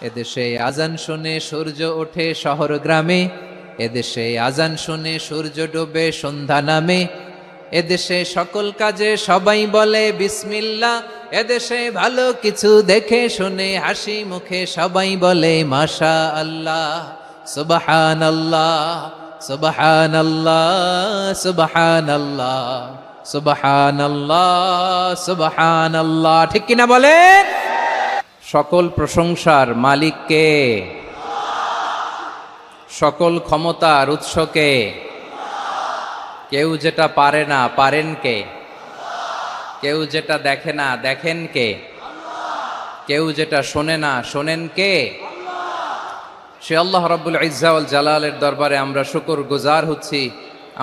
এদেশে আজান শুনে সূর্য ওঠে শহর গ্রামে, এদেশে আজান শুনে সূর্য ডোবে সন্ধ্যা নামে, এদেশে সকল কাজে সবাই বলে বিসমিল্লাহ, এদেশে ভালো কিছু দেখে শুনে হাসি মুখে সবাই বলে মাশা আল্লাহ, সুবহানাল্লাহ সুবহানাল্লাহ সুবহানাল্লাহ সুবহানাল্লাহ সুবহানাল্লাহ। ঠিক কিনা বলেন? সকল প্রশংসার মালিক কে? সকল ক্ষমতার উৎস কে? কেউ যেটা পারে না পারেন কে? কেউ যেটা দেখে না দেখেন কে? কেউ যেটা শোনে না শোনেন কে? সে আল্লাহ রাব্বুল ইজ্জা ওয়াল জালালের দরবারে আমরা শুকর গুজার হচ্ছি।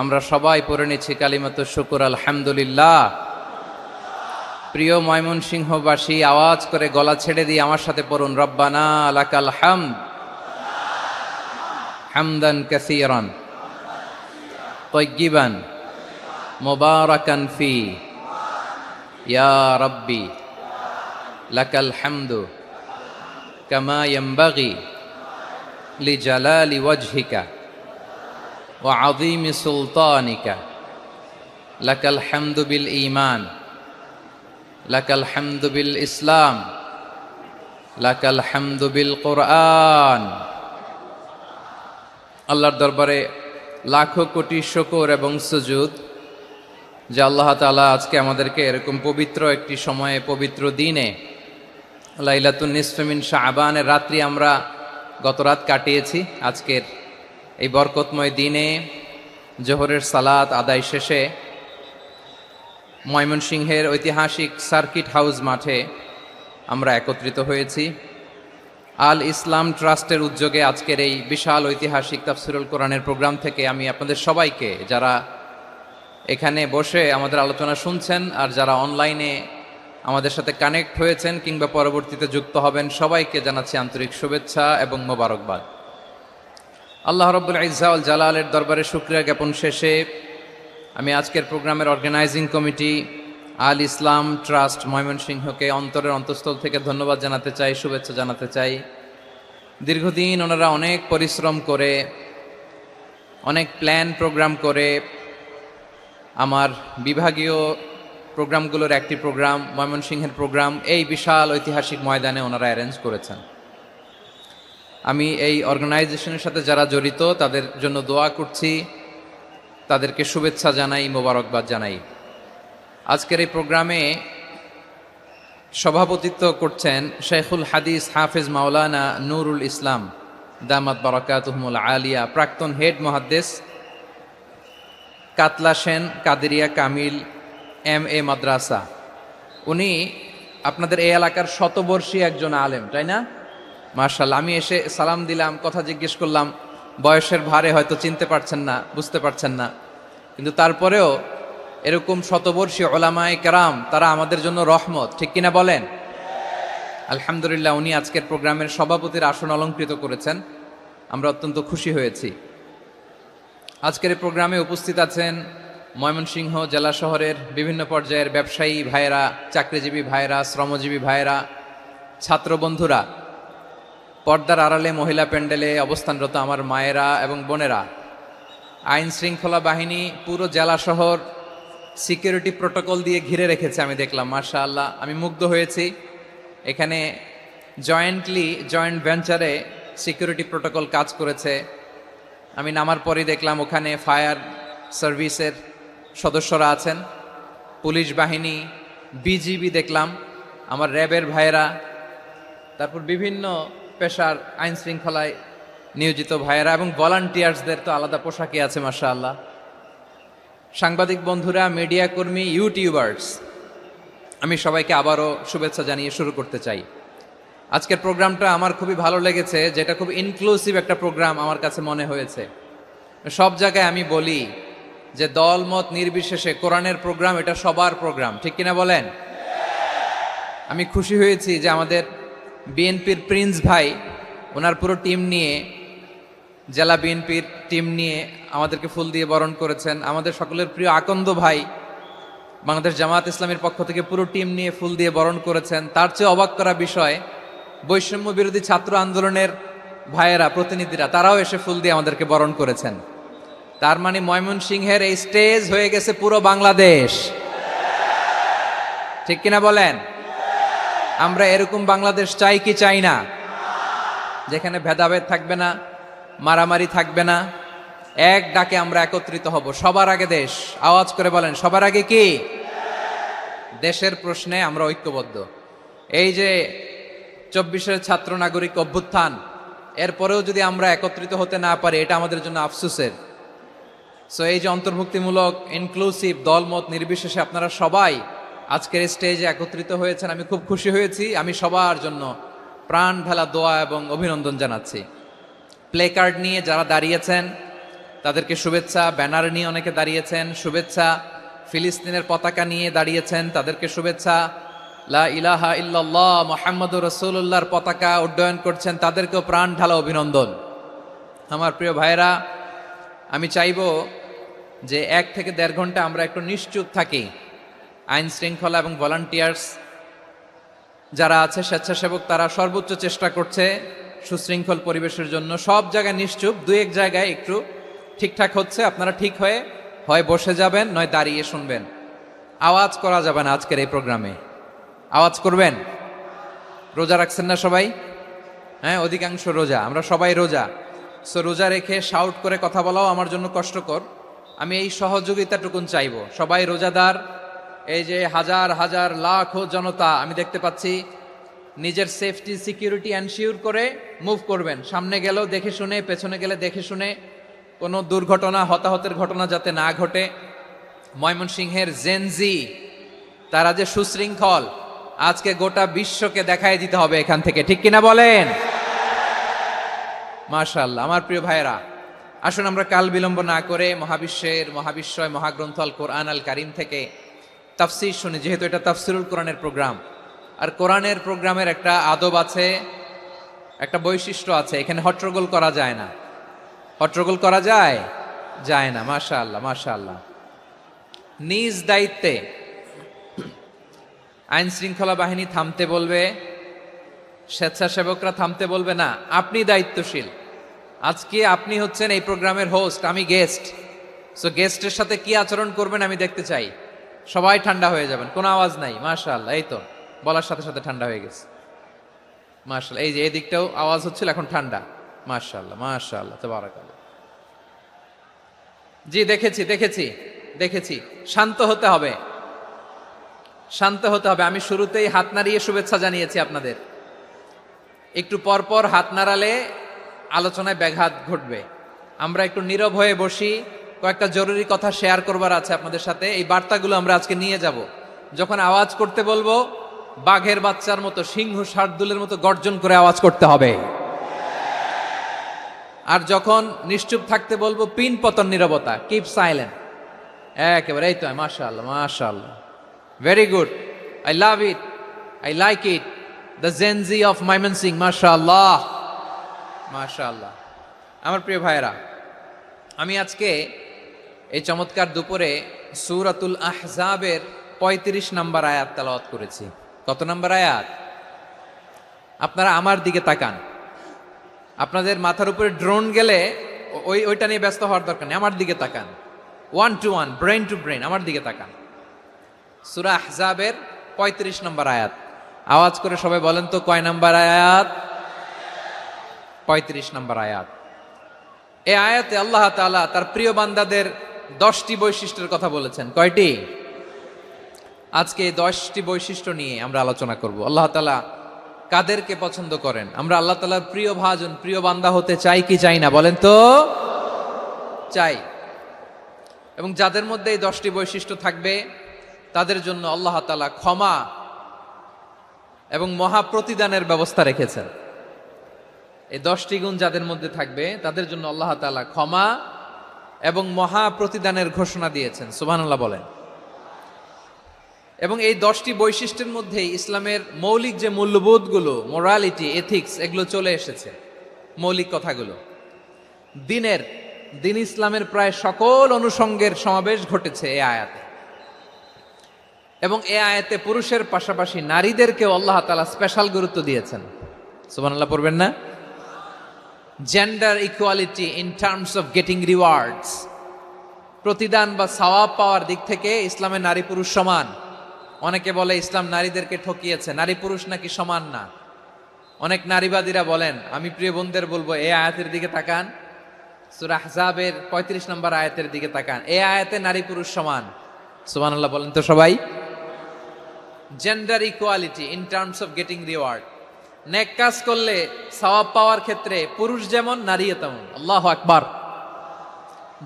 আমরা সবাই পড়ে নিচ্ছি কালিমাতুশ শুকর আলহামদুলিল্লাহ। প্রিয় ময়মনসিংহবাসী, আওয়াজ করে গলা ছেড়ে দিয়ে আমার সাথে পড়ুন, রব্বানা লাকাল হামদ হামদান কাসীরান তাইয়্যিবান মুবারাকান ফি ইয়া রাব্বি লাকাল হামদু কামা ইয়ানবাগি লিজালালি ওয়াজহিকা ওয়া আযীমি সুলতানিকা লাকাল হামদু বিল ঈমান লাকাল হামদু বিল ইসলাম লাকাল হামদু বিল কোরআন। আল্লাহর দরবারে লাখো কোটি শুকর এবং সুজুদ যে আল্লাহ তাআলা আজকে আমাদেরকে এরকম পবিত্র একটি সময়ে, পবিত্র দিনে, লাইলাতুন নিসফে মিন শাবানের রাত্রি আমরা গত রাত কাটিয়েছি। আজকের এই বরকতময় দিনে জোহরের সালাত আদায় শেষে ময়মনসিংহের ঐতিহাসিক সার্কিট হাউস মাঠে আমরা একত্রিত হয়েছি। আল ইসলাম ট্রাস্টের উদ্যোগে আজকের এই বিশাল ঐতিহাসিক তাফসিরুল কোরআনের প্রোগ্রাম থেকে আমি আপনাদের সবাইকে, যারা এখানে বসে আমাদের আলোচনা শুনছেন আর যারা অনলাইনে আমাদের সাথে কানেক্ট হয়েছেন কিংবা পরবর্তীতে যুক্ত হবেন, সবাইকে জানাচ্ছি আন্তরিক শুভেচ্ছা এবং মোবারকবাদ। আল্লাহ রাব্বুল ইজ্জা ওয়াল জালালের দরবারে শুকরিয়া জ্ঞাপন শেষে আমি আজকের প্রোগ্রামের অর্গানাইজিং কমিটি আল ইসলাম ট্রাস্ট ময়মনসিংহকে অন্তরের অন্তঃস্থল থেকে ধন্যবাদ জানাতে চাই, শুভেচ্ছা জানাতে চাই। দীর্ঘদিন ওনারা অনেক পরিশ্রম করে, অনেক প্ল্যান প্রোগ্রাম করে আমার বিভাগীয় প্রোগ্রামগুলোর একটি প্রোগ্রাম, ময়মনসিংহের প্রোগ্রাম, এই বিশাল ঐতিহাসিক ময়দানে ওনারা অ্যারেঞ্জ করেছেন। আমি এই অর্গানাইজেশনের সাথে যারা জড়িত তাদের জন্য দোয়া করছি, তাদেরকে শুভেচ্ছা জানাই, মোবারকবাদ জানাই। আজকের এই প্রোগ্রামে সভাপতিত্ব করছেন শেখুল হাদিস হাফেজ মাওলানা নুরুল ইসলাম দামাত বারাকাতুহুমুল আলিয়া, প্রাক্তন হেড মুহাদ্দিস, কাতলা সেন কাদেরিয়া কামিল MA মাদ্রাসা। উনি আপনাদের এই এলাকার শতবর্ষী একজন আলেম, তাই না? মাশাআল্লাহ। আমি এসে সালাম দিলাম, কথা জিজ্ঞেস করলাম, বয়সের ভারে হয়তো চিনতে পারছেন না, বুঝতে পারছেন না, কিন্তু তারপরেও এরকম শতবর্ষী ওলামায়ে কেরাম, তারা আমাদের জন্য রহমত। ঠিক কিনা বলেন? আলহামদুলিল্লাহ। উনি আজকের প্রোগ্রামের সভাপতির আসন অলংকৃত করেছেন, আমরা অত্যন্ত খুশি হয়েছি। আজকের এই প্রোগ্রামে উপস্থিত আছেন ময়মনসিংহ জেলা শহরের বিভিন্ন পর্যায়ের ব্যবসায়ী ভাইয়েরা, চাকরিজীবী ভাইয়েরা, শ্রমজীবী ভাইয়েরা, ছাত্র বন্ধুরা, পর্দার আড়ালে মহিলা প্যান্ডেলে অবস্থানরত আমার মায়েরা এবং বোনেরা, আইন শৃঙ্খলা বাহিনী পুরো জেলা শহর সিকিউরিটি প্রোটোকল দিয়ে ঘিরে রেখেছে। আমি দেখলাম, মাশাআল্লাহ, আমি মুগ্ধ হয়েছি। এখানে জয়েন্ট ভেঞ্চারে সিকিউরিটি প্রোটোকল কাজ করেছে। আমি নামার পরই দেখলাম ওখানে ফায়ার সার্ভিসের সদস্যরা আছেন, পুলিশ বাহিনী, বিজিবি দেখলাম, আমার র্যাবের ভাইয়েরা, তারপর বিভিন্ন পেশার আইন শৃঙ্খলায় নিয়োজিত ভাইয়েরা এবং ভলান্টিয়ার্সদের তো আলাদা পোশাকই আছে, মাশাআল্লাহ। সাংবাদিক বন্ধুরা, মিডিয়া কর্মী, ইউটিউবার্স, আমি সবাইকে আবারও শুভেচ্ছা জানিয়ে শুরু করতে চাই। আজকের প্রোগ্রামটা আমার খুবই ভালো লেগেছে, যেটা খুব ইনক্লুসিভ একটা প্রোগ্রাম আমার কাছে মনে হয়েছে। সব জায়গায় আমি বলি যে দলমত নির্বিশেষে কোরআনের প্রোগ্রাম এটা সবার প্রোগ্রাম। ঠিক কিনা বলেন? আমি খুশি হয়েছি যে আমাদের বিএনপির প্রিন্স ভাই ওনার পুরো টিম নিয়ে, জেলা বিএনপির টিম নিয়ে আমাদেরকে ফুল দিয়ে বরণ করেছেন। আমাদের সকলের প্রিয় আকন্দ ভাই বাংলাদেশ জামাত ইসলামের পক্ষ থেকে পুরো টিম নিয়ে ফুল দিয়ে বরণ করেছেন। তার চেয়ে অবাক করা বিষয়, বৈষম্য বিরোধী ছাত্র আন্দোলনের ভাইয়েরা, প্রতিনিধিরা, তারাও এসে ফুল দিয়ে আমাদেরকে বরণ করেছেন। তার মানে ময়মনসিংহের এই স্টেজ হয়ে গেছে পুরো বাংলাদেশ। ঠিক কিনা বলেন? আমরা এরকম বাংলাদেশ চাই কি চাই না? যেখানে ভেদাভেদ থাকবে না, মারামারি থাকবে না, এক ডাকে আমরা একত্রিত হব। সবার আগে দেশ। আওয়াজ করে বলেন, সবার আগে কি? দেশের প্রশ্নে আমরা ঐক্যবদ্ধ। এই যে 24-এর ছাত্র নাগরিক অভ্যুত্থান, এরপরেও যদি আমরা একত্রিত হতে না পারি, এটা আমাদের জন্য আফসোসের। সো এই যে অন্তর্ভুক্তিমূলক ইনক্লুসিভ দলমত নির্বিশেষে আপনারা সবাই আজকের স্টেজে একত্রিত হয়েছেন, আমি খুব খুশি হয়েছি। আমি সবার জন্য প্রাণ ঢালা দোয়া এবং অভিনন্দন জানাচ্ছি। প্লে কার্ড নিয়ে যারা দাঁড়িয়েছেন তাদেরকে শুভেচ্ছা, ব্যানার নিয়ে অনেকে দাঁড়িয়েছেন শুভেচ্ছা, ফিলিস্তিনের পতাকা নিয়ে দাঁড়িয়েছেন তাদেরকে শুভেচ্ছা, লা ইলাহা ইল্লাল্লাহ মুহাম্মাদুর রাসূলুল্লাহর পতাকা উড্ডয়ন করছেন তাদেরকেও প্রাণ ঢালা অভিনন্দন। আমার প্রিয় ভাইরা, আমি চাইবো যে 1 থেকে 1.5 ঘন্টা আমরা একটু নিশ্চুপ থাকি। আইন শৃঙ্খলা এবং ভলান্টিয়ার্স যারা আছে, স্বেচ্ছাসেবক, তারা সর্বোচ্চ চেষ্টা করছে সুশৃঙ্খল পরিবেশের জন্য। সব জায়গায় নিশ্চুপ, 2-1 জায়গায় একটু ঠিকঠাক হচ্ছে। আপনারা ঠিক হয়ে হয় বসে যাবেন, নয় দাঁড়িয়ে শুনবেন। আওয়াজ করা যাবে না আজকের এই প্রোগ্রামে। আওয়াজ করবেন? রোজা রাখছেন না সবাই? হ্যাঁ, অধিকাংশ রোজা, আমরা সবাই রোজা। সো রোজা রেখে শাউট করে কথা বলাও আমার জন্য কষ্টকর। আমি এই সহযোগিতাটুকুন চাইবো। সবাই রোজাদার, এই যে হাজার হাজার লাখো জনতা আমি দেখতে পাচ্ছি, নিজের সেফটি সিকিউরিটি এনশিওর করে মুভ করবেন। সামনে গেলেও দেখে শুনে, পেছনে গেলে দেখে শুনে, কোনো দুর্ঘটনা, হতাহতের ঘটনা যাতে না ঘটে। ময়মনসিংহের জেনজি তারা যে সুশৃঙ্খল, আজকে গোটা বিশ্বকে দেখাই দিতে হবে এখান থেকে। ঠিক কিনা বলেন? মাশাআল্লাহ। আমার প্রিয় ভাইয়েরা, আসুন আমরা কাল বিলম্ব না করে মহাবিশ্বয় মহাগ্রন্থ আল কোরআন আল কারিম থেকে তাফসীর শুনি। যেহেতু এটা তাফসীরুল কোরআনের প্রোগ্রাম, আর কোরআনের প্রোগ্রামের একটা আদব আছে, একটা বৈশিষ্ট্য আছে। এখানে হট্টগোল করা যায় না। হট্টগোল করা যায়? যায় না। মাশাআল্লাহ, মাশাআল্লাহ। নিজ দায়িত্বে আইন শৃঙ্খলা বাহিনী থামতে বলবে, স্বেচ্ছাসেবকরা থামতে বলবে না। আপনি দায়িত্বশীল। আজকে আপনি হচ্ছেন এই প্রোগ্রামের হোস্ট, আমি গেস্ট। সো গেস্টের সাথে কি আচরণ করবেন আমি দেখতে চাই। সবাই ঠান্ডা হয়ে যাবেন, কোনো আওয়াজ নাই। মাশাআল্লাহ, এই তো বলার সাথে সাথে ঠান্ডা হয়ে গেছে। মাশাআল্লাহ, এই যে এই দিকটাও আওয়াজ হচ্ছিল, এখন ঠান্ডা। মাশাআল্লাহ, মাশাআল্লাহ, তাবারাকাল্লাহ। জি, দেখেছি। শান্ত হতে হবে, শান্ত হতে হবে। আমি শুরুতেই হাত নাড়িয়ে শুভেচ্ছা জানিয়েছি আপনাদের। একটু পরপর হাত নাড়ালে আলোচনায় ব্যাঘাত ঘটবে। আমরা একটু নীরব হয়ে বসি। কয়েকটা জরুরি কথা শেয়ার করবার আছে আপনাদের সাথে। এই বার্তাগুলো আমরা আজকে নিয়ে যাব। যখন আওয়াজ করতে বলবো, বাঘের বাচ্চার মতো, সিংহ শার্দুলের মতো গর্জন করে আওয়াজ করতে হবে। আর যখন নিশ্চুপ থাকতে বলবো, পিন পতন নীরবতা, কিপ সাইলেন্ট। একেবারে এই তো। মাশাআল্লাহ, মাশাআল্লাহ, very good, I love it, I like it, the Gen Z of Mymensingh. মাশাআল্লাহ, মাশাআল্লাহ। আমার প্রিয় ভাইয়েরা, আমি আজকে এই চমৎকার দুপুরে সূরাতুল আহজাবের 35 নম্বর আয়াত তেলাওয়াত করেছি। কত নম্বর আয়াত? আপনারা আমার দিকে তাকান। আপনাদের মাথার উপরে ড্রোন গেলে ওইটা নিয়ে ব্যস্ত হওয়ার দরকার নেই। আমার দিকে তাকান। 1 to 1, ব্রেন টু ব্রেন, আমার দিকে তাকান। সূরা আহজাবের 35 নম্বর আয়াত। আওয়াজ করে সবাই বলেন তো, কয় নম্বর আয়াত? 35 নম্বর আয়াত। এই আয়াতে আল্লাহ তাআলা তার প্রিয় বান্দাদের 10টি বৈশিষ্ট্যের কথা বলেছেন। কয়টি? আজকে এই 10টি বৈশিষ্ট্য নিয়ে আমরা আলোচনা করব। আল্লাহ তাআলা কাদেরকে পছন্দ করেন? আমরা আল্লাহ তাআলার প্রিয় ভাজন, প্রিয় বান্দা হতে চাই কি চাই না? বলেন তো। চাই। এবং যাদের মধ্যে এই 10টি বৈশিষ্ট্য থাকবে তাদের জন্য আল্লাহ তাআলা ক্ষমা এবং মহা প্রতিদানের ব্যবস্থা রেখেছেন। এই 10টি গুণ যাদের মধ্যে থাকবে তাদের জন্য আল্লাহ তাআলা ক্ষমা এবং মহা প্রতিদানের ঘোষণা দিয়েছেন। সুবহানাল্লাহ বলেন। এবং এই 10টি বৈশিষ্ট্যের মধ্যেই ইসলামের মৌলিক যে মূল্যবোধগুলো, মোরালিটি, এথিক্স, এগুলো চলে এসেছে। মৌলিক কথাগুলো দিন ইসলামের প্রায় সকল অনুষঙ্গের সমাবেশ ঘটেছে এই আয়াতে। এবং এই আয়াতে পুরুষের পাশাপাশি নারীদেরকেও আল্লাহ তাআলা স্পেশাল গুরুত্ব দিয়েছেন। সুবহানাল্লাহ পড়বেন না? Gender equality in terms of getting rewards, প্রতিদান বা সওয়াব পাওয়ার দিক থেকে ইসলামে নারী পুরুষ সমান। অনেকে বলে ইসলাম নারীদেরকে ঠকিয়েছে, নারী পুরুষ নাকি সমান না। অনেক নারীবাদীরা বলেন, আমি প্রিয় বোনদের বলবো এই আয়াতের দিকে তাকান, সূরা আহজাবের 35 নম্বর আয়াতের দিকে তাকান। এই আয়াতে নারী পুরুষ সমান। সুবহানাল্লাহ বলেন তো সবাই। Gender equality in terms of getting reward, নেক কাজ করলে সওয়াব পাওয়ার ক্ষেত্রে পুরুষ যেমন নারীও তেমন। আল্লাহু আকবার।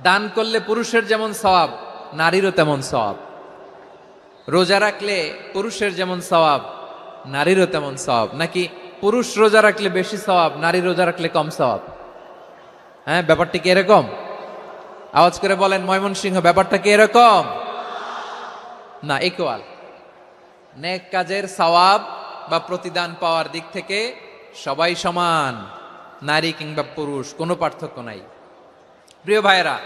দান করলে পুরুষের যেমন সওয়াব, নারীরও তেমন সওয়াব। রোজা রাখলে পুরুষের যেমন সওয়াব, নারীরও তেমন সওয়াব। নাকি পুরুষ রোজা রাখলে বেশি সওয়াব, নারী রোজা রাখলে কম সওয়াব? হ্যাঁ, ব্যাপারটা কি এরকম? আওয়াজ করে বলেন ময়মনসিংহ, ব্যাপারটা কি এরকম? না, ইকুয়াল। নেক কাজের সওয়াব বা প্রতিদান পাওয়ার দিক থেকে সবাই সমান, নারী কিংবা পুরুষ, কোনো পার্থক্য নাই। প্রিয় ভাইয়েরা,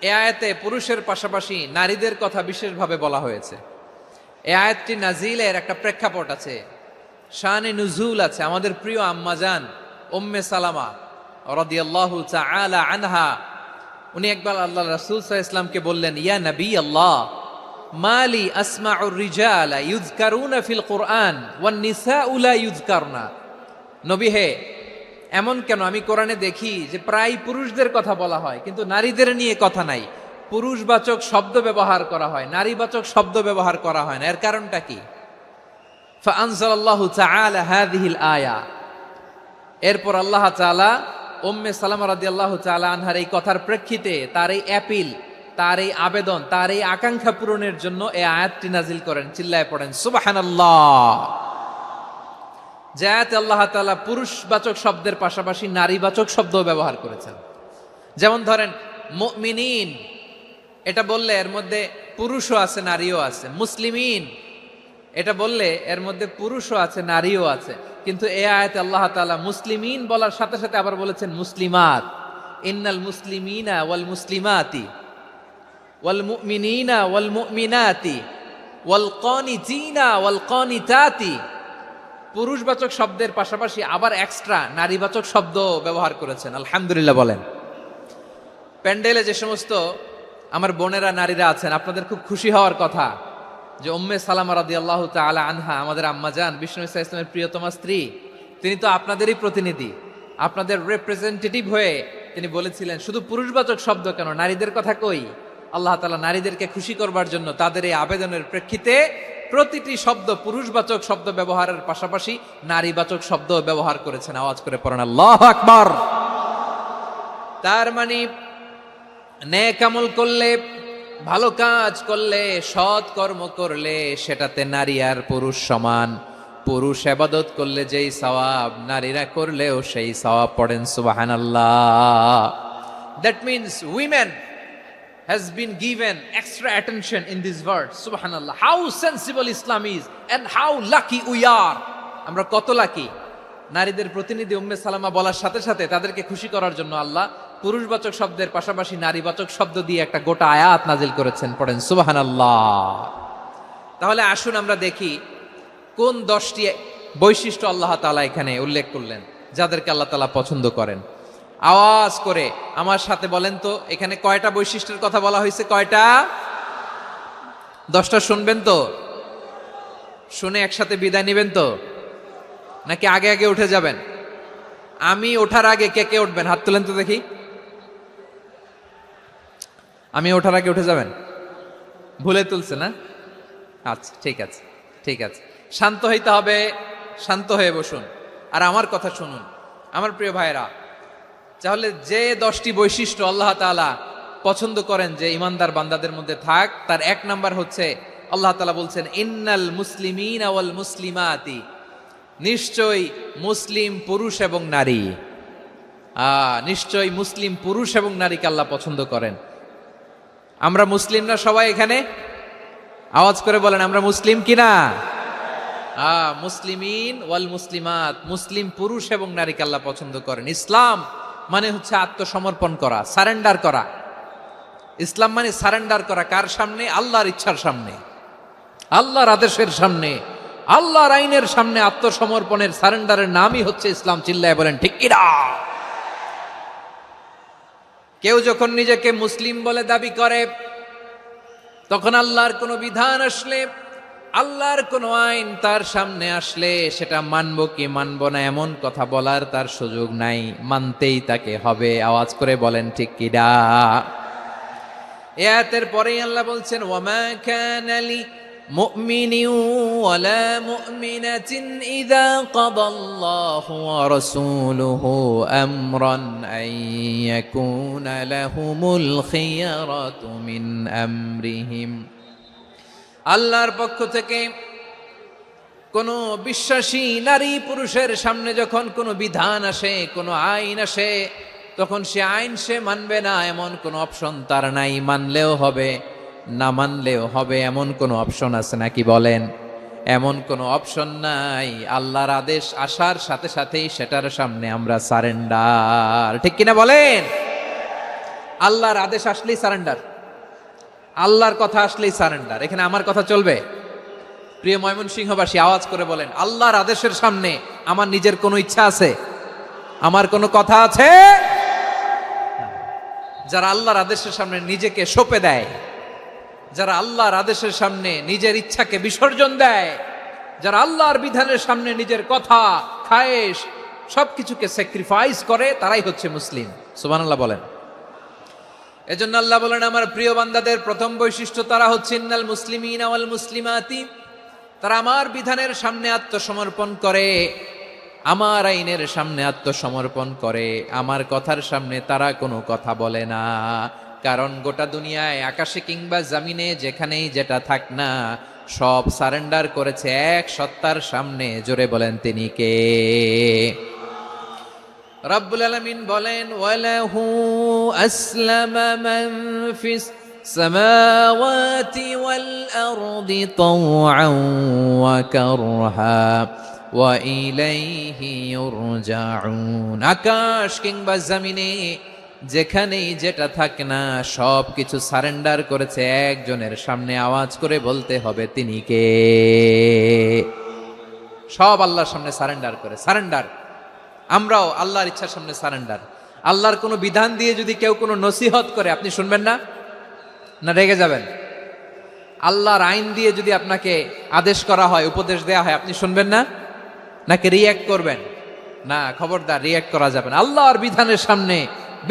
এ আয়াতে পুরুষের পাশাপাশি নারীদের কথা বিশেষভাবে বলা হয়েছে। এ আয়াতটি নাজিলের একটা প্রেক্ষাপট আছে, শানে নুজুল আছে। আমাদের প্রিয় আম্মাজান উম্মে সালামা রাদিয়াল্লাহু তাআলা আনহা, উনি একবার আল্লাহ রাসূল সাল্লাল্লাহু আলাইহি ওয়াসাল্লামকে বললেন, ইয়া নবী আল্লাহ, মালি আসমাউর রিজালা ইউযকারুনা ফিল কুরআন ওয়ান নিসাউ লা ইউযকারনা। নবী হে, এমন কেন আমি কোরআনে দেখি যে প্রায় পুরুষদের কথা বলা হয় কিন্তু নারীদের নিয়ে কথা নাই, পুরুষবাচক শব্দ ব্যবহার করা হয়, নারীবাচক শব্দ ব্যবহার করা হয় না, এর কারণটা কি? ফাআনজালাল্লাহু তাআলা হাযিহিল আয়া। এরপর আল্লাহ তাআলা উম্মে সালামা রাদিয়াল্লাহু তাআলা আনহার এই কথার প্রেক্ষিতে, তার এই অ্যাপিল, তার এই আবেদন, তার এই আকাঙ্ক্ষা পূরণের জন্য এই আয়াতটি নাজিল করেন। চিল্লায় পড়েন সুবহানাল্লাহ। যে আয়াতে আল্লাহ তাআলা পুরুষবাচক শব্দের পাশাপাশি নারীবাচক শব্দও ব্যবহার করেছেন। যেমন ধরেন মুমিনিন, এটা বললে এর মধ্যে পুরুষও আছে নারীও আছে। মুসলিমিন, এটা বললে এর মধ্যে পুরুষও আছে নারীও আছে। কিন্তু এই আয়াতে আল্লাহ তাআলা মুসলিমিন বলার সাথে সাথে আবার বলেছেন মুসলিমাত। ইন্নাল মুসলিমিনা ওয়াল মুসলিমাতি ওয়াল মুমিনিনা ওয়াল মুমিনাতি ওয়াল কানিতিনা ওয়াল কানিতাতি। পুরুষবাচক শব্দের পাশাপাশি আবার এক্সট্রা নারীবাচক শব্দ ব্যবহার করেছেন। আলহামদুলিল্লাহ বলেন। প্যান্ডেলে যে সমস্ত আমার বোনেরা নারীরা আছেন, আপনাদের খুব খুশি হওয়ার কথা যে উম্মে সালামা রাদিয়াল্লাহু তাআলা আনহা, আমাদের আম্মাজান বিষ্ণু ইসা ইসলামের প্রিয়তমা স্ত্রী, তিনি তো আপনাদেরই প্রতিনিধি, আপনাদের রিপ্রেজেন্টেটিভ হয়ে তিনি বলেছিলেন শুধু পুরুষবাচক শব্দ কেন, নারীদের কথা কই। আল্লাহ তাআলা নারীদেরকে খুশি করবার জন্য তাদের এই আবেদনের প্রেক্ষিতে প্রতিটি শব্দ পুরুষবাচক শব্দ ব্যবহারের পাশাপাশি নারীবাচক শব্দ ব্যবহার করেছেন। আওয়াজ করে পড়েন আল্লাহু আকবার। তার মানে নেক আমল করলে, ভালো কাজ করলে, সৎ কর্ম করলে সেটাতে নারী আর পুরুষ সমান। পুরুষ ইবাদত করলে যেই সওয়াব, নারীরা করলেও সেই সওয়াব। পড়েন সুবহানাল্লাহ। That means women has been given extra attention in this verse. Subhanallah. How sensible Islam is and how lucky we are. আমরা কত লাকি। নারীদের প্রতিনিধি উম্মে সালামা বলার সাথে সাথে তাদেরকে খুশি করার জন্য আল্লাহ পুরুষবাচক শব্দের পাশাপাশি নারীবাচক শব্দ দিয়ে একটা গোটা আয়াত নাজিল করেছেন। পড়েন সুবহানাল্লাহ। তাহলে আসুন আমরা দেখি কোন 10টি বৈশিষ্ট্য আল্লাহ তাআলা এখানে উল্লেখ করলেন যাদেরকে আল্লাহ তাআলা পছন্দ করেন। আওয়াজ করে আমার সাথে বলেন তো, এখানে কয়টা বৈশিষ্ট্যের কথা বলা হয়েছে? কয়টা? 10টা শুনবেন তো? শুনে একসাথে বিদায় নেবেন তো, নাকি আগে আগে উঠে যাবেন? আমি ওঠার আগে কে কে উঠবেন? হাত তুলেন তো দেখি। আমি ওঠার আগে উঠে যাবেন? ভুলে তুলছে না? আচ্ছা, ঠিক আছে, ঠিক আছে। শান্ত হইতে হবে, শান্ত হয়ে বসুন আর আমার কথা শুনুন। আমার প্রিয় ভাইরা, তাহলে যে 10টি বৈশিষ্ট্য আল্লাহ তাআলা পছন্দ করেন যে ইমানদার বান্দাদের মধ্যে থাক, তার 1 নাম্বার হচ্ছে আল্লাহ তাআলা বলছেন ইন্নাল মুসলিমিনা ওয়াল মুসলিমাতি, নিশ্চয়ই মুসলিম পুরুষ এবং নারী। নিশ্চয়ই মুসলিম পুরুষ এবং নারীকে আল্লাহ পছন্দ করেন। আমরা মুসলিম না সবাই এখানে? আওয়াজ করে বলেন আমরা মুসলিম কিনা? মুসলিমিন ওয়াল মুসলিমাত, মুসলিম পুরুষ এবং নারীকে আল্লাহ পছন্দ করেন। ইসলাম মানে হচ্ছে আত্মসমর্পণ করা, সারেন্ডার করা। ইসলাম মানে সারেন্ডার করা কার সামনে? আল্লাহর ইচ্ছার সামনে, আল্লাহর আদেশের সামনে, আল্লাহর আইনের সামনে আত্মসমর্পণের সারেন্ডারের নামই হচ্ছে ইসলাম। চিল্লায় বলেন ঠিক কিনা? কেউ যখন নিজেকে মুসলিম বলে দাবি করে, তখন আল্লাহর কোনো বিধান আসলে, আল্লাহর কোনো আইন তার সামনে আসলে সেটা মানবো কি মানবো না এমন কথা বলার তার সুযোগ নাই, মানতেই তাকে হবে। আওয়াজ করে বলেন ঠিক কিনা? এই আয়াতের পরেই আল্লাহ বলছেন, ওয়ামা কানা লি মুমিনিন ওয়ালা মুমিনাতিন ইযা কাদাল্লাহু ওয়া রাসূলুহু আমরান আন ইয়াকুনা লাহুমুল খিয়ারাতু মিন আমরিহিম। আল্লাহর পক্ষ থেকে কোনো বিশ্বাসী নারী পুরুষের সামনে যখন কোনো বিধান আসে, কোনো আইন আসে, তখন সে আইন সে মানবে না এমন কোনো অপশন তার নাই। মানলেও হবে, না মানলেও হবে এমন কোনো অপশন আছে নাকি বলেন? এমন কোনো অপশন নাই। আল্লাহর আদেশ আসার সাথে সাথেই সেটার সামনে আমরা সারেন্ডার। ঠিক কিনা বলেন? আল্লাহর আদেশ আসলেই সারেন্ডার, আল্লাহর কথা আসলেই সারেন্ডার। এখানে আমার কথা চলবে? প্রিয় ময়মনসিংহবাসী, আওয়াজ করে বলেন, আল্লাহর আদেশের সামনে আমার নিজের কোনো ইচ্ছা আছে? আমার কোনো কথা আছে? যারা আল্লাহর আদেশের সামনে নিজেকে সঁপে দেয়, যারা আল্লাহর আদেশের সামনে নিজের ইচ্ছাকে বিসর্জন দেয়, যারা আল্লাহর বিধানের সামনে নিজের কথা, খায়েশ সবকিছুকে স্যাক্রিফাইস করে, তারাই হচ্ছে মুসলিম। সুবহানাল্লাহ বলেন। এজন্য আল্লাহ বলেন, আমার প্রিয় বান্দাদের প্রথম বৈশিষ্ট্য তারা হচ্ছে ইন্নাল মুসলিমিনা ওয়াল মুসলিমাতি, তারা আমার বিধানের সামনে আত্মসমর্পণ করে, আমার আইনের সামনে আত্মসমর্পণ করে, আমার কথার সামনে তারা কোনো কথা বলে না। কারণ গোটা দুনিয়ায় আকাশে কিংবা জমিনে যেখানেই যেটা থাক না, সব সারেন্ডার করেছে এক সত্তার সামনে। জোরে বলেন তিনি কে? রব্বুল আলামিন বলেন, ওয়ালাহু আসলামা মান ফিস সামাওয়াতি ওয়াল আরদি তাওআন ওয়া কারহা ওয়া ইলাইহি ইউরজাউন। আকাশ কিংবা জমিনে যেখানেই যেটা থাকে না, সব কিছু সারেন্ডার করেছে একজনের সামনে। আওয়াজ করে বলতে হবে তিনি কে? সব আল্লাহর সামনে সারেন্ডার করে। সারেন্ডার। আমরাও আল্লাহর ইচ্ছার সামনে সারেন্ডার। আল্লাহর কোনো বিধান দিয়ে যদি কেউ কোনো নসিহত করে, আপনি শুনবেন না? না রেগে যাবেন? আল্লাহর আইন দিয়ে যদি আপনাকে আদেশ করা হয়, উপদেশ দেয়া হয়, আপনি শুনবেন না? নাকি রিয়্যাক্ট করবেন? না, খবরদার, রিয়্যাক্ট করা যাবে না। আল্লাহর বিধানের সামনে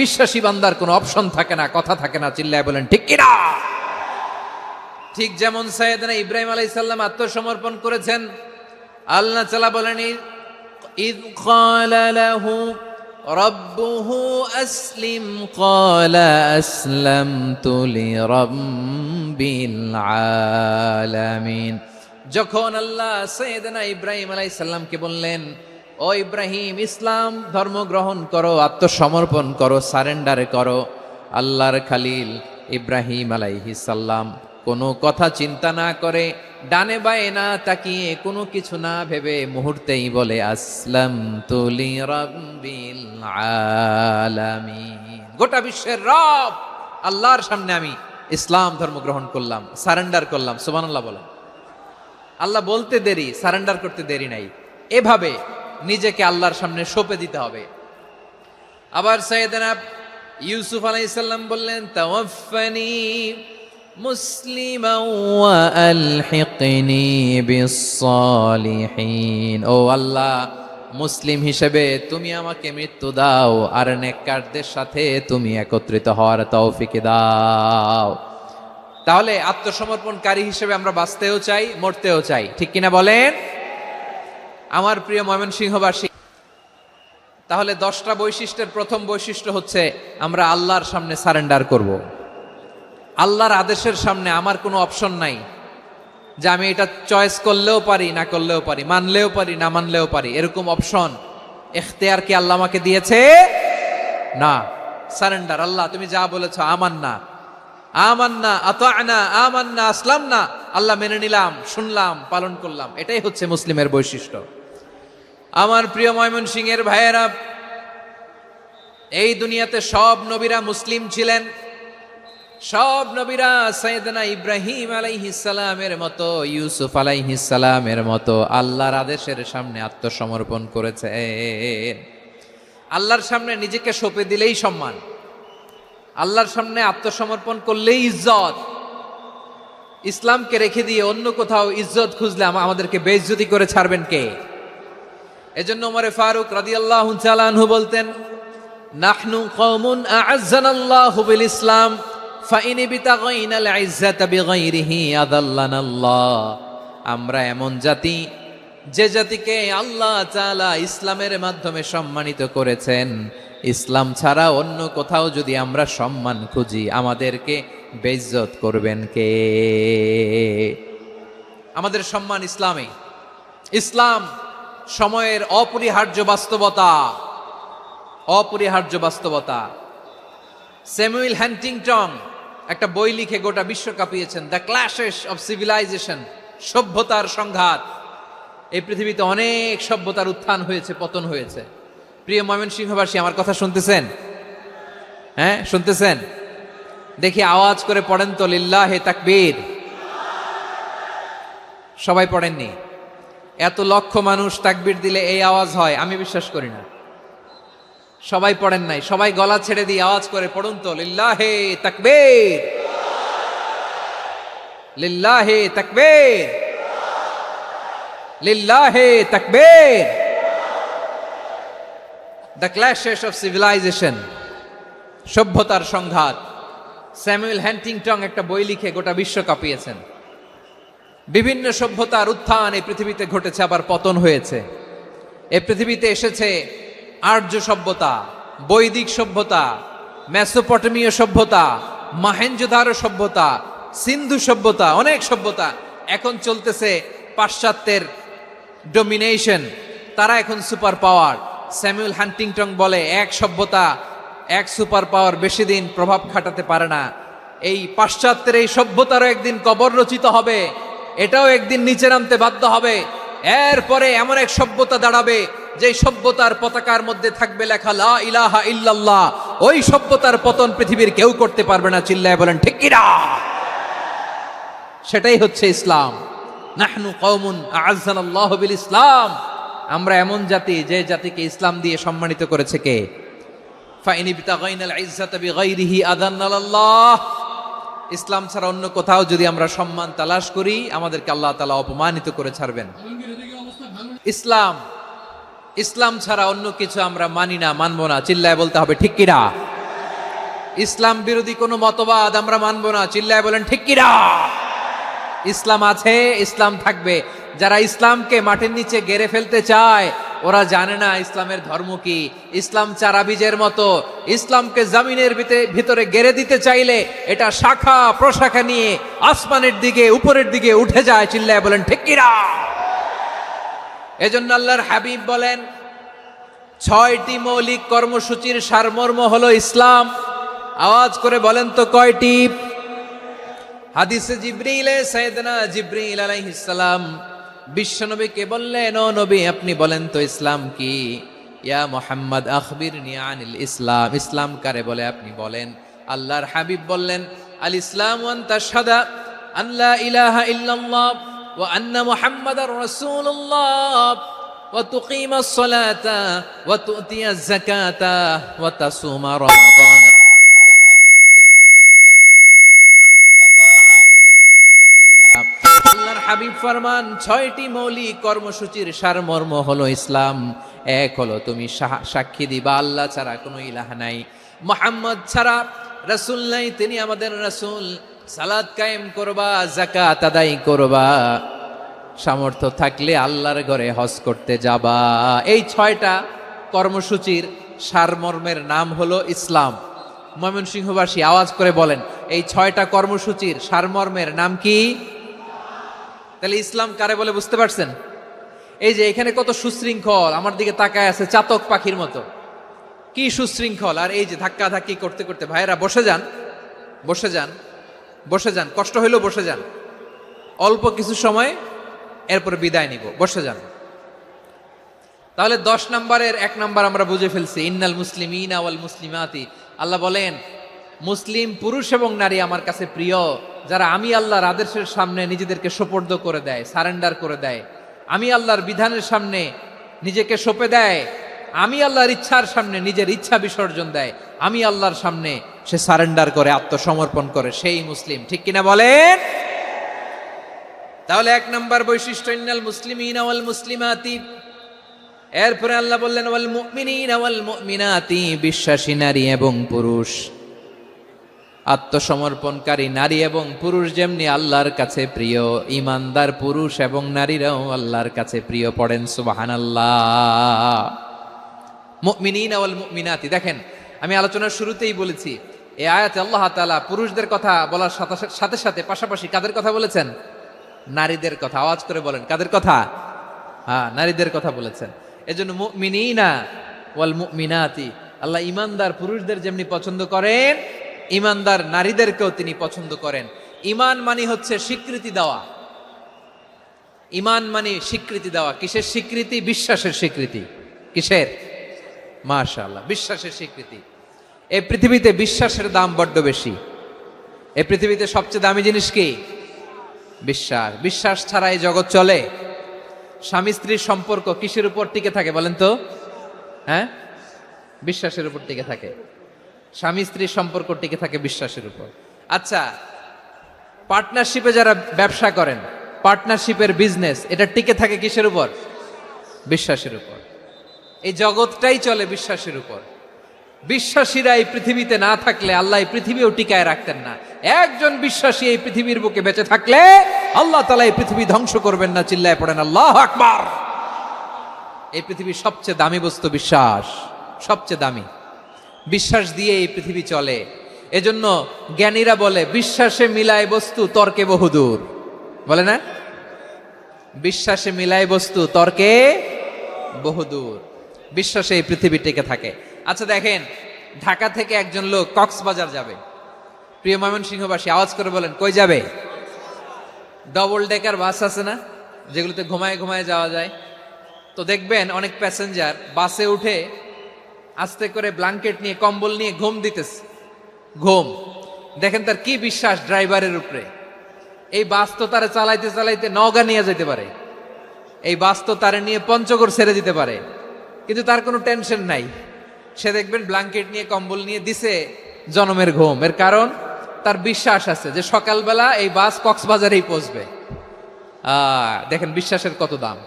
বিশ্বাসী বান্দার কোনো অপশন থাকে না, কথা থাকে না। চিল্লায় বলেন ঠিক কিনা? ঠিক যেমন সাইয়েদনা ইব্রাহিম আলাইহিস সালাম আত্মসমর্পণ করেছেন। আল্লাহ তাআলা বলেন, ইয ক্বালা লাহু রাব্বুহু আসলিম ক্বালা আসলামতু লিরাব্বিল আলামিন। যখন আল্লাহ সাইয়েদনা ইব্রাহিম আলাইহিস সালামকে বললেন, ও ইব্রাহিম, ইসলাম ধর্ম গ্রহণ করো, আত্মসমর্পণ করো, সারেন্ডার করো, আল্লাহর খালিল ইব্রাহিম আলাইহিস সালাম কোনো কথা চিন্তা না করে, ডানে বায়ে না তাকিয়ে, কোনো কিছু না ভেবে মুহূর্তেই বলে, আসলামতু লিরাব্বিল আলামিন। গোটা বিশ্বের রব আল্লাহর সামনে আমি ইসলাম ধর্ম গ্রহণ করলাম, সারেন্ডার করলাম। সুবহানাল্লাহ বলেন। আল্লাহ বলতে দেরি, সারেন্ডার করতে দেরি নাই। এভাবে নিজেকে আল্লাহর সামনে সঁপে দিতে হবে। আবার সাইয়েদনা ইউসুফ আলাইহিস সালাম বললেন, তাওয়াফফানি মুসলিমান ওয়া আলহিকনি বিস-সালিহিন। ও আল্লাহ, মুসলিম হিসেবে তুমি আমাকে মৃত্যু দাও, আর নেককারদের সাথে তুমি একত্রিত হওয়ার তৌফিক দাও। তাহলে আত্মসমর্পণকারী হিসেবে আমরা বাঁচতেও চাই, মরতেও চাই। ঠিক কিনা বলেন? আমার প্রিয় ময়মনসিংহবাসী, তাহলে 10টা বৈশিষ্ট্যের প্রথম বৈশিষ্ট্য হচ্ছে আমরা আল্লাহর সামনে সারেন্ডার করব। আল্লাহর আদেশের সামনে আমার কোনো অপশন নাই যে আমি এটা চয়েস করলেও পারি, না করলেও পারি, মানলেও পারি, না মানলেও পারি। এরকম অপশন, এখতিয়ার কি আল্লাহ আমাকে দিয়েছে? না। সারেন্ডার। আল্লাহ তুমি যা বলেছো, আমান্না আমান্না আতা'না আমান্না আসলামনা, আল্লাহ মেনে নিলাম, শুনলাম, পালন করলাম। এটাই হচ্ছে মুসলিমের বৈশিষ্ট্য। আমার প্রিয় ময়মনসিংহের ভাইয়েরা, এই দুনিয়াতে সব নবীরা মুসলিম ছিলেন, সব নবীরা সাইয়েদনা ইব্রাহিম আলাইহিস সালামের মতো, ইউসুফ আলাইহিস সালামের মতো আল্লাহর আদেশের সামনে আত্মসমর্পণ করেছে। আল্লাহর সামনে নিজেকে সঁপে দিলেই সম্মান, আল্লাহর সামনে আত্মসমর্পণ করলেই ইজ্জত। ইসলামকে রেখে দিয়ে অন্য কোথাও ইজ্জত খুঁজলে আমাদেরকে বেইজ্জতি করে ছাড়বেন কে? এজন্য ওমরে ফারুক রাদিয়াল্লাহু তাআলা আনহু বলতেন, নাহনু কওমুন আ'আজ্জানাল্লাহু বিল ইসলাম ফাইন বিতাগাইনাল ইজ্জাতা বিগাইরিহি আযাল্লানাল্লাহ। আমরা এমন জাতি, যে জাতিকে আল্লাহ তাআলা ইসলামের মাধ্যমে সম্মানিত করেছেন, ইসলাম ছাড়া অন্য কোথাও যদি আমরা সম্মান খুঁজি আমাদেরকে বেইজ্জত করবেন কে? আমাদের সম্মান ইসলামে। ইসলাম সময়ের অপরিহার্য বাস্তবতা, অপরিহার্য বাস্তবতা। স্যামুয়েল হ্যান্টিংটন একটা বই লিখে গোটা বিশ্ব কাঁপিয়েছেন, দ্য ক্ল্যাশেস অফ সিভিলাইজেশন, সভ্যতার সংঘাত। এই পৃথিবীতে অনেক সভ্যতার উত্থান হয়েছে, পতন হয়েছে। প্রিয় ময়মনসিংহবাসী, আমার কথা শুনতেছেন? হ্যাঁ, শুনতেছেন? দেখি আওয়াজ করে পড়েন তো, লিল্লাহে তাকবীর। সবাই পড়েননি? এত লক্ষ মানুষ তাকবীর দিলে এই আওয়াজ হয়? আমি বিশ্বাস করি না। সবাই পড়েন নাই, সবাই গলা ছেড়ে দিয়ে আওয়াজ করে পড়ুন তো, লিল্লাহে তাকবীর, লিল্লাহে তাকবীর, লিল্লাহে তাকবীর। দ্য ক্ল্যাশেস অফ সিভিলাইজেশন, সভ্যতার সংঘাত। স্যামুয়েল হ্যান্টিংটন একটা বই লিখে গোটা বিশ্ব কাঁপিয়েছেন। বিভিন্ন সভ্যতার উত্থান এই পৃথিবীতে ঘটেছে, আবার পতন হয়েছে। এই পৃথিবীতে এসেছে আর্য সভ্যতা, বৈদিক সভ্যতা, মেসোপটেমীয় সভ্যতা, মহেঞ্জোদারো সভ্যতা, সিন্ধু সভ্যতা, অনেক সভ্যতা। এখন চলতেছে পাশ্চাত্যের ডমিনেশন, তারা এখন সুপার পাওয়ার। স্যামুয়েল হ্যান্টিংটন বলে, এক সভ্যতা, এক সুপার পাওয়ার বেশি দিন প্রভাব খাটাতে পারে না। এই পাশ্চাত্যের এই সভ্যতারও একদিন কবর রচিত হবে, এটাও একদিন নিচে নামতে বাধ্য হবে। এরপরে এমন এক সভ্যতা দাঁড়াবে যে সভ্যতার পতাকার মধ্যে থাকবে লেখা লা ইলাহা ইল্লাল্লাহ। ওই সভ্যতার পতন পৃথিবীর কেউ করতে পারবে না। চিল্লায় বলেন ঠিক কিনা? সেটাই হচ্ছে ইসলাম। নাহনু কওমুন আ'আজ্জানাল্লাহু বিল ইসলাম। আমরা এমন জাতি, যে জাতিকে ইসলাম দিয়ে সম্মানিত করেছে কে? ফাইন বিতাগাইনাল ইজ্জাতা বিগাইরিহি আযাল্লানাল্লাহ। ইসলাম ছাড়া অন্য কোথাও যদি আমরা সম্মান তালাশ করি আমাদেরকে আল্লাহ তাআলা অপমানিত করে ছাড়বেন। ইসলাম, ইসলাম ছাড়া অন্য কিছু আমরা মানি না, মানবো না। চিল্লায় বলতে হবে ঠিক কিনা? ইসলাম বিরোধী কোনো মতবাদ আমরা মানবো না। চিল্লায় বলেন ঠিক কিনা? ইসলাম আছে, ইসলাম থাকবে। যারা ইসলামকে মাটির নিচে গেড়ে ফেলতে চায় ওরা জানে না ইসলামের ধর্ম কি। ইসলাম চারা বীজের মতো, ইসলামকে জমিনের ভিতরে গেড়ে দিতে চাইলে এটা শাখা প্রশাখা নিয়ে আসমানের দিকে, উপরের দিকে উঠে যায়। চিল্লায় বলেন ঠিক কিনা? এজন্য আল্লাহর হাবিব বলেন, 6টি মৌলিক কর্মসূচির সারমর্ম হলো ইসলাম। আওয়াজ করে বলেন তো কয়টি? হাদিসে জিবরিলে সাইয়েদনা জিবরিল আলাইহিস সালাম বিশ্বনবীকে বললেন, ও নবী আপনি বলেন তো ইসলাম কি? ইয়া মুহাম্মদ আখবিরনি আনিল ইসলাম। ইসলাম কারে বলে আপনি বলেন। আল্লাহর হাবিব বললেন, আল ইসলামু আন তাশহাদা আন লা ইলাহা ইল্লাল্লাহ ওয়া আন্না মুহাম্মাদার রাসূলুল্লাহ ওয়া তুকিমাস সালাতা ওয়া তুতিয়াজ যাকাতা ওয়া তাসুমা রমাদান। আল্লাহর হাবিব ফরমান, 6টি মৌলিক কর্মসূচির সারমর্ম হলো ইসলাম। এক হলো তুমি সাক্ষী দিবা আল্লাহ ছাড়া কোনো ইলাহ নাই, মুহাম্মদ ছাড়া রাসূল নাই, তিনি আমাদের রাসূল। সালাত কায়েম করবা, যাকাত আদায় করবা, সামর্থ্য থাকলে আল্লাহর ঘরে হজ করতে যাবা। এই 6টা কর্মসূচির সারমর্মের নাম হলো ইসলাম। ময়মনসিংহবাসী আওয়াজ করে বলেন, এই 6টা কর্মসূচির সারমর্মের নাম কি? তাহলে ইসলাম কারে বলে বুঝতে পারছেন? এই যে এখানে কত সুশৃঙ্খল, আমার দিকে তাকায় আছে চাতক পাখির মতো, কি সুশৃঙ্খল। আর এই যে ধাক্কা ধাক্কি করতে করতে, ভাইরা বসে যান, বসে যান, বসে যান, কষ্ট হইলেও বসে যান, অল্প কিছু সময় এরপর বিদায় নিব, বসে যান। তাহলে 10 নম্বরের 1 নম্বর আমরা বুঝে ফেলছি, ইন্নাল মুসলিমিনা ওয়াল মুসলিমাতি। আল্লাহ বলেন মুসলিম পুরুষ এবং নারী আমার কাছে প্রিয়, যারা আমি আল্লাহর আদেশের সামনে নিজেদেরকে সোপর্দ করে দেয়, সারেন্ডার করে দেয়, আমি আল্লাহর বিধানের সামনে নিজেকে সঁপে দেয়, আমি আল্লাহর ইচ্ছার সামনে নিজের ইচ্ছা বিসর্জন দেয়, আমি আল্লাহর সামনে সে সারেন্ডার করে, আত্মসমর্পণ করে, সেই মুসলিম। ঠিক কিনা বলেন? তাহলে এক নম্বর বৈশিষ্ট্য ইন্নাল মুসলিমিনা ওয়াল মুসলিমাতি। এরপরে আল্লাহ বললেন ওয়াল মুমিনিনা ওয়াল মুমিনাতি, বিশ্বাসী নারী এবং পুরুষ, আত্মসমর্পণকারী নারী এবং পুরুষ যেমনি আল্লাহর কাছে প্রিয়, ইমানদার পুরুষ এবং নারীরাও আল্লাহর কাছে প্রিয়। পড়েন সুবহানাল্লাহ। মুমিনিনা ওয়াল মুমিনাতি, দেখেন আমি আলোচনার শুরুতেই বলেছি এই আয়াতে আল্লাহ তাআলা পুরুষদের কথা বলার সাথে সাথে পাশাপাশি কাদের কথা বলেছেন? নারীদের কথা। আওয়াজ করে বলেন, কাদের কথা? হ্যাঁ, নারীদের কথা বলেছেন। এজন্য মুমিনিনা ওয়াল মুমিনাতি, আল্লাহ ইমানদার পুরুষদের যেমনি পছন্দ করেন, ইমানদার নারীদেরকেও তিনি পছন্দ করেন। ঈমান মানে হচ্ছে স্বীকৃতি দেওয়া। ঈমান মানে স্বীকৃতি দেওয়া। কিসের স্বীকৃতি? বিশ্বাসের স্বীকৃতি। কিসের? মাশাআল্লাহ, বিশ্বাসের স্বীকৃতি। এই পৃথিবীতে বিশ্বাসের দাম বড্ড বেশি। এই পৃথিবীতে সবচেয়ে দামি জিনিস কি? বিশ্বাস। বিশ্বাস ছাড়া এই জগৎ চলে? স্বামী স্ত্রীর সম্পর্ক কিসের উপর টিকে থাকে বলেন তো? হ্যাঁ, বিশ্বাসের উপর টিকে থাকে। স্বামী স্ত্রীর সম্পর্ক টিকে থাকে বিশ্বাসের উপর। আচ্ছা, পার্টনারশিপে যারা ব্যবসা করেন, পার্টনারশিপের বিজনেস, এটা টিকে থাকে কিসের উপর? বিশ্বাসের উপর। এই জগৎটাই চলে বিশ্বাসের উপর। বিশ্বাসীরা এই পৃথিবীতে না থাকলে আল্লাহ এই পৃথিবীও টিকায় রাখতেন না। একজন বিশ্বাসী এই পৃথিবীর বুকে বেঁচে থাকলে আল্লাহ তাআলা এই পৃথিবী ধ্বংস করবেন না। চিল্লায় পড়েন আল্লাহু আকবার। এই পৃথিবীর সবচেয়ে দামি বস্তু বিশ্বাস, সবচেয়ে দামি। বিশ্বাস দিয়ে এই পৃথিবী চলে। এজন্য জ্ঞানীরা বলে বিশ্বাসে মিলায় বস্তু, তর্কে বহুদূর। বলে না? বিশ্বাসে মিলায় বস্তু, তর্কে বহুদূর। বিশ্বাসে এই পৃথিবী টিকে থাকে। আচ্ছা দেখেন, ঢাকা থেকে একজন লোক কক্সবাজার যাবে। প্রিয় ময়মনসিংহবাসী আওয়াজ করে বলেন, কই যাবে? ডবল ডেকার বাস আছে না, যেগুলোতে ঘুমায় ঘুমায় যাওয়া যায়। তো দেখবেন অনেক প্যাসেঞ্জার বাসে উঠে আস্তে করে ব্ল্যাঙ্কেট নিয়ে, কম্বল নিয়ে ঘুম দিতেছে। ঘুম দেখেন তার কি বিশ্বাস ড্রাইভারের উপরে। এই বাস তো তারা চালাইতে চালাইতে নওগাঁ নিয়ে যেতে পারে, এই বাস তো তারা নিয়ে পঞ্চগড় ছেড়ে দিতে পারে, কিন্তু তার কোনো টেনশন নাই। সে দেখবেন ব্ল্যাঙ্কেট নিয়ে, কম্বল নিয়ে দিছে জনমের ঘুম। এর কারণ তার বিশ্বাস আছে যে সকালবেলা এই বাস কক্সবাজারেই পৌঁছবে। দেখেন বিশ্বাসের কত দাম।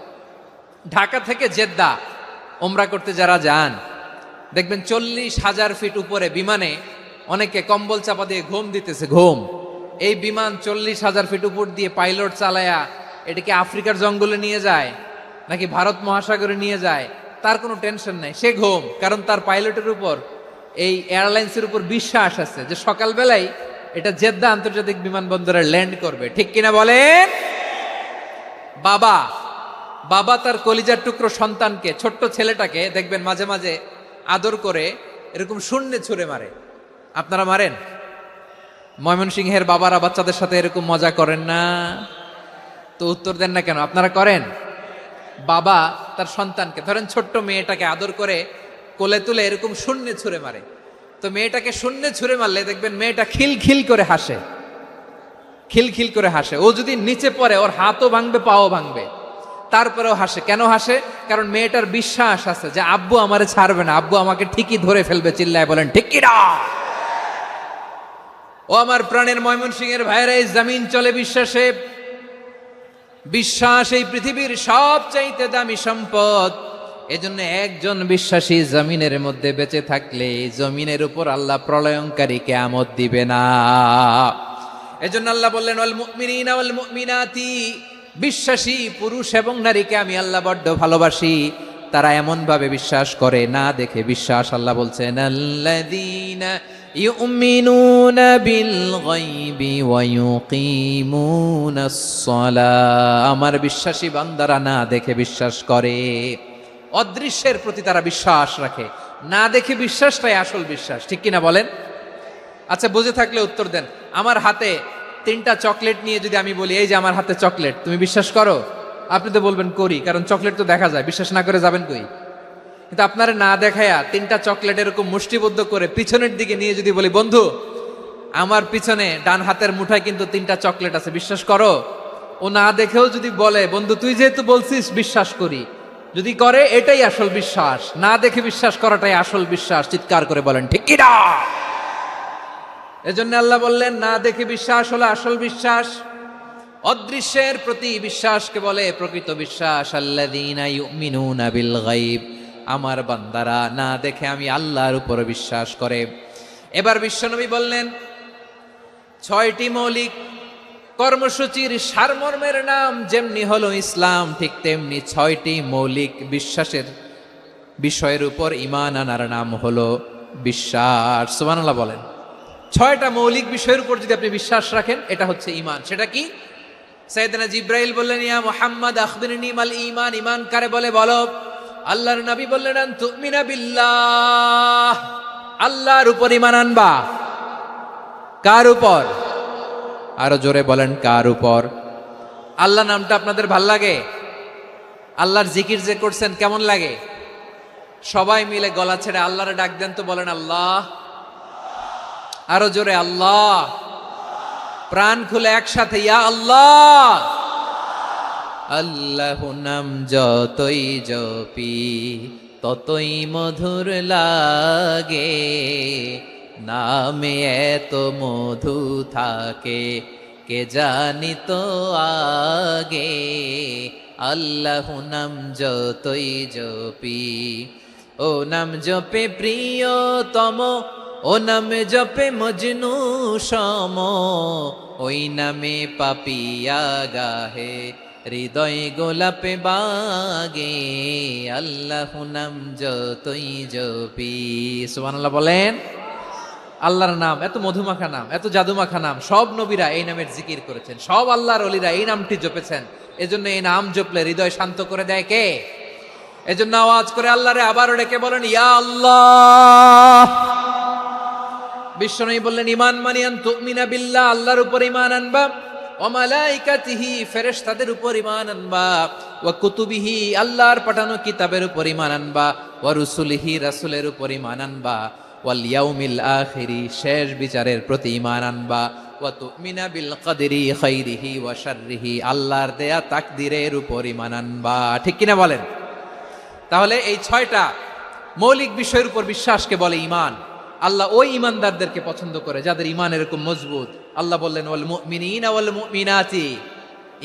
ঢাকা থেকে জেদ্দা ওমরা করতে যারা যান, দেখবেন 40,000 ফিট উপরে বিমানে অনেকে কম্বল চাপা দিয়ে ঘুম দিতেছে। ঘুম। এই বিমান 40,000 ফিট উপর দিয়ে পাইলট চালায়া এটাকে আফ্রিকার জঙ্গলে নিয়ে যায় নাকি ভারত মহাসাগরে নিয়ে যায়, তার কোনো টেনশন নাই। সে ঘুম, কারণ তার পাইলটের উপর, এই এয়ারলাইন্সের উপর বিশ্বাস আছে যে সকালবেলায় এটা জেদ্দা আন্তর্জাতিক বিমানবন্দরে ল্যান্ড করবে। ঠিক কিনা বলেন? বাবা বাবা তার কলিজার টুকরো সন্তানকে, ছোট্ট ছেলেটাকে দেখবেন মাঝে মাঝে আদর করে এরকম শূন্যে ছুঁড়ে মারে। আপনারা মারেন? ময়মনসিংহের বাবারা বাচ্চাদের সাথে এরকম মজা করেন না? তো উত্তর দেন না কেন? আপনারা করেন? বাবা তার সন্তানকে, ধরেন ছোট্ট মেয়েটাকে আদর করে কোলে তুলে এরকম শূন্যে ছুঁড়ে মারে। তো মেয়েটাকে শূন্যে ছুঁড়ে মারলে দেখবেন মেয়েটা খিলখিল করে হাসে, খিলখিল করে হাসে। ও যদি নিচে পড়ে ওর হাতও ভাঙবে, পাও ভাঙবে, তারপরেও হাসে। কেন হাসে? কারণ মেয়েটার বিশ্বাস আছে যে আব্বু আমারে ছাড়বে না, আব্বু আমাকে ঠিকই ধরে ফেলবে। চিল্লায় বলেন ঠিক কিনা? ও আমার প্রাণের ময়মনসিংহের ভাইরা, এই জমিন চলে বিশ্বাসে। বিশ্বাস এই পৃথিবীর সবচাইতে দামি সম্পদ। এজন্য একজন বিশ্বাসী জমিনের মধ্যে বেঁচে থাকলে জমিনের উপর আল্লাহ প্রলয়ঙ্কারী কিয়ামত দিবে না। এজন্য আল্লাহ বললেন ওয়াল মুমিনিনা ওয়াল মুমিনাতি, বিশ্বাসী পুরুষ এবং নারীকে আমি আল্লাহ বড্ড ভালোবাসি। তারা এমন ভাবে বিশ্বাস করে, না দেখে বিশ্বাস। আল্লাহ বলছেন আল্লাযীনা ইউমিনুনা বিল গায়বি ওয়া ইউকিমুনাস সালাহ, আমার বিশ্বাসী বান্দারা না দেখে বিশ্বাস করে। অদৃশ্যের প্রতি তারা বিশ্বাস রাখে, না দেখে বিশ্বাসটাই আসল বিশ্বাস। ঠিক কিনা বলেন? আচ্ছা, বুঝে থাকলে উত্তর দেন। আমার হাতে 3টা চকলেট নিয়ে যদি আমি বলি এই যে আমার হাতে চকলেট, তুমি বিশ্বাস করো? আপনি তো বলবেন করি, কারণ চকলেট তো দেখা যায়। বিশ্বাস না করে যাবেন কই? কিন্তু আপনারা না দেখায়া 3টা চকলেট এরকম মুষ্টিবদ্ধ করে পিছনের দিকে নিয়ে যদি বলি বন্ধু আমার পিছনে ডান হাতের মুঠায় কিন্তু 3টা চকলেট আছে, বিশ্বাস করো? ও না দেখেও যদি বলে, বন্ধু তুই যেহেতু বলছিস বিশ্বাস করি, যদি করে এটাই আসল বিশ্বাস, না দেখে বিশ্বাস করাটাই আসল বিশ্বাস। চিৎকার করে বলেন ঠিক কি না? এজন্য আল্লাহ বললেন না দেখে বিশ্বাস হলো আসল বিশ্বাস। অদৃশ্যের প্রতি বিশ্বাসকে বলে প্রকৃত বিশ্বাস। আল্লাযীনা ইউমিনুনা বিল গায়ব, আমার বান্দারা না দেখে আমি আল্লাহর উপর বিশ্বাস করে। এবার বিশ্বনবী বললেন 6টি মৌলিক কর্মসূচির সারমর্মের নাম যেমনি হলো ইসলাম, ঠিক তেমনি 6টি মৌলিক বিশ্বাসের বিষয়ের উপর ঈমান আনার নাম হলো বিশ্বাস। সুবহানাল্লাহ বলেন। 6টা মৌলিক বিষয়ের উপর যদি আপনি বিশ্বাস রাখেন, এটা হচ্ছে ঈমান। সেটা কি? সাইয়েদনা জিব্রাইল বললেন ইয়া মুহাম্মদ আখবিরনি মাল ঈমান, ঈমান কারে বলে বলো। আল্লাহর নবী বললেন আন তুমিনা বিল্লাহ, আল্লাহর উপর ঈমান আনবা। কার উপর? আরো জোরে বলেন কার উপর? আল্লাহ নামটা আপনাদের ভাল লাগে? আল্লাহর জিকির যে করছেন কেমন লাগে? সবাই মিলে গলা ছেড়ে আল্লাহরে ডাক দেন তো, বলেন আল্লাহ। আরো জোরে আল্লাহ। প্রাণ খুলে একসাথে ইয়া আল্লাহ। আল্লাহু নাম যতই জপি ততই মধুর লাগে, নামে এত মধু থাকে কে জানি তো আগে। আল্লাহু নাম যতই জপি, ও নাম জপে প্রিয়তম, ও নামে জপে মজনু সম, ওই নামে পাপিয়া গাহে হৃদয় গোলাপে বাগে। আল্লাহু নাম যতই জপি। সুবহানাল্লাহ বলেন। আল্লাহর নাম এত মধুমাখা নাম, এত জাদুমাখা নাম, সব নবীরা এই নামের জিকির করেছেন, সব আল্লাহর ওলিরা এই নামটি জপেছেন। এজন্য এই নাম জপলে হৃদয় শান্ত করে দেয় কে? এজন্য আওয়াজ করে আল্লাহরে আবারও ডেকে বলেন ইয়া আল্লাহ। বিশ্বনবী বললেন ঈমান মানে আন তুমিনা বিল্লাহ, আল্লাহর উপর ঈমান আনবা, ওয়া মালাইকাতিহি, ফেরেশতাদের উপর ঈমান আনবা, ওয়া কুতুবিহি, আল্লাহর পাঠানো কিতাবের উপর ঈমান আনবা, ওয়া রুসুলিহি, রাসূলের উপর ঈমান আনবা, ওয়াল ইয়াউমিল আখিরি, শেষ বিচারের প্রতি ঈমান আনবা, ওয়া তুমিনা বিল কদরি খাইরিহি ওয়া শাররিহি, আল্লাহর দেয়া তাকদীরের উপর ঈমান আনবা। ঠিক কিনা বলেন? তাহলে এই 6টা মৌলিক বিষয়ের উপর বিশ্বাসকে বলে ঈমান। আল্লাহ ওই ঈমানদারদেরকে পছন্দ করে যাদের ঈমান এরকম মজবুত। আল্লাহ বললেন ওয়াল মুমিনিনা ওয়াল মুমিনাতি,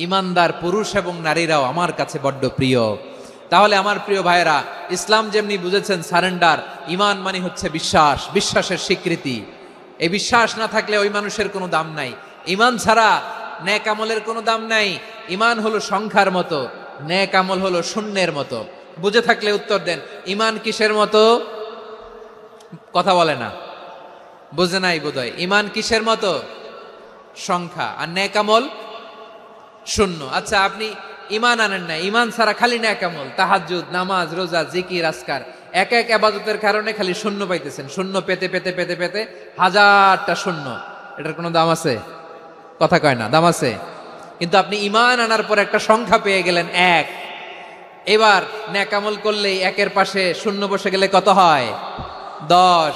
ঈমানদার পুরুষ এবং নারীরাও আমার কাছে বড্ড প্রিয়। তাহলে আমার প্রিয় ভাইয়েরা, ইসলাম যেমনি বুঝেছেন সারেন্ডার, ঈমান মানে হচ্ছে বিশ্বাস, বিশ্বাসের স্বীকৃতি। এই বিশ্বাস না থাকলে ওই মানুষের কোনো দাম নাই। ঈমান ছাড়া নেক আমলের কোনো দাম নাই। ঈমান হলো সংখ্যার মতো, নেক আমল হলো শূন্যের মতো। বুঝে থাকলে উত্তর দেন, ঈমান কিসের মতো? কথা বলে না, বুঝে নাই বোধহয়। ঈমান কিসের মতো? সংখ্যা। আর নেক আমল শূন্য। আচ্ছা, আপনি ঈমান আনেন না, ঈমান ছাড়া খালি নেক আমল, তাহাজ্জুদ, নামাজ, রোজা, জিকির, আজকার, এক এক ইবাদতের কারণে খালি শূন্য পাইতেছেন। শূন্য পেতে পেতে পেতে পেতে হাজারটা শূন্য। এটার কোনো দাম আছে? কথা কয় না, দাম আছে। কিন্তু আপনি ঈমান আনার পর একটা সংখ্যা পেয়ে গেলেন, এক। এবার নেক আমল করলেই একের পাশে শূন্য বসে গেলে কত হয়? 10।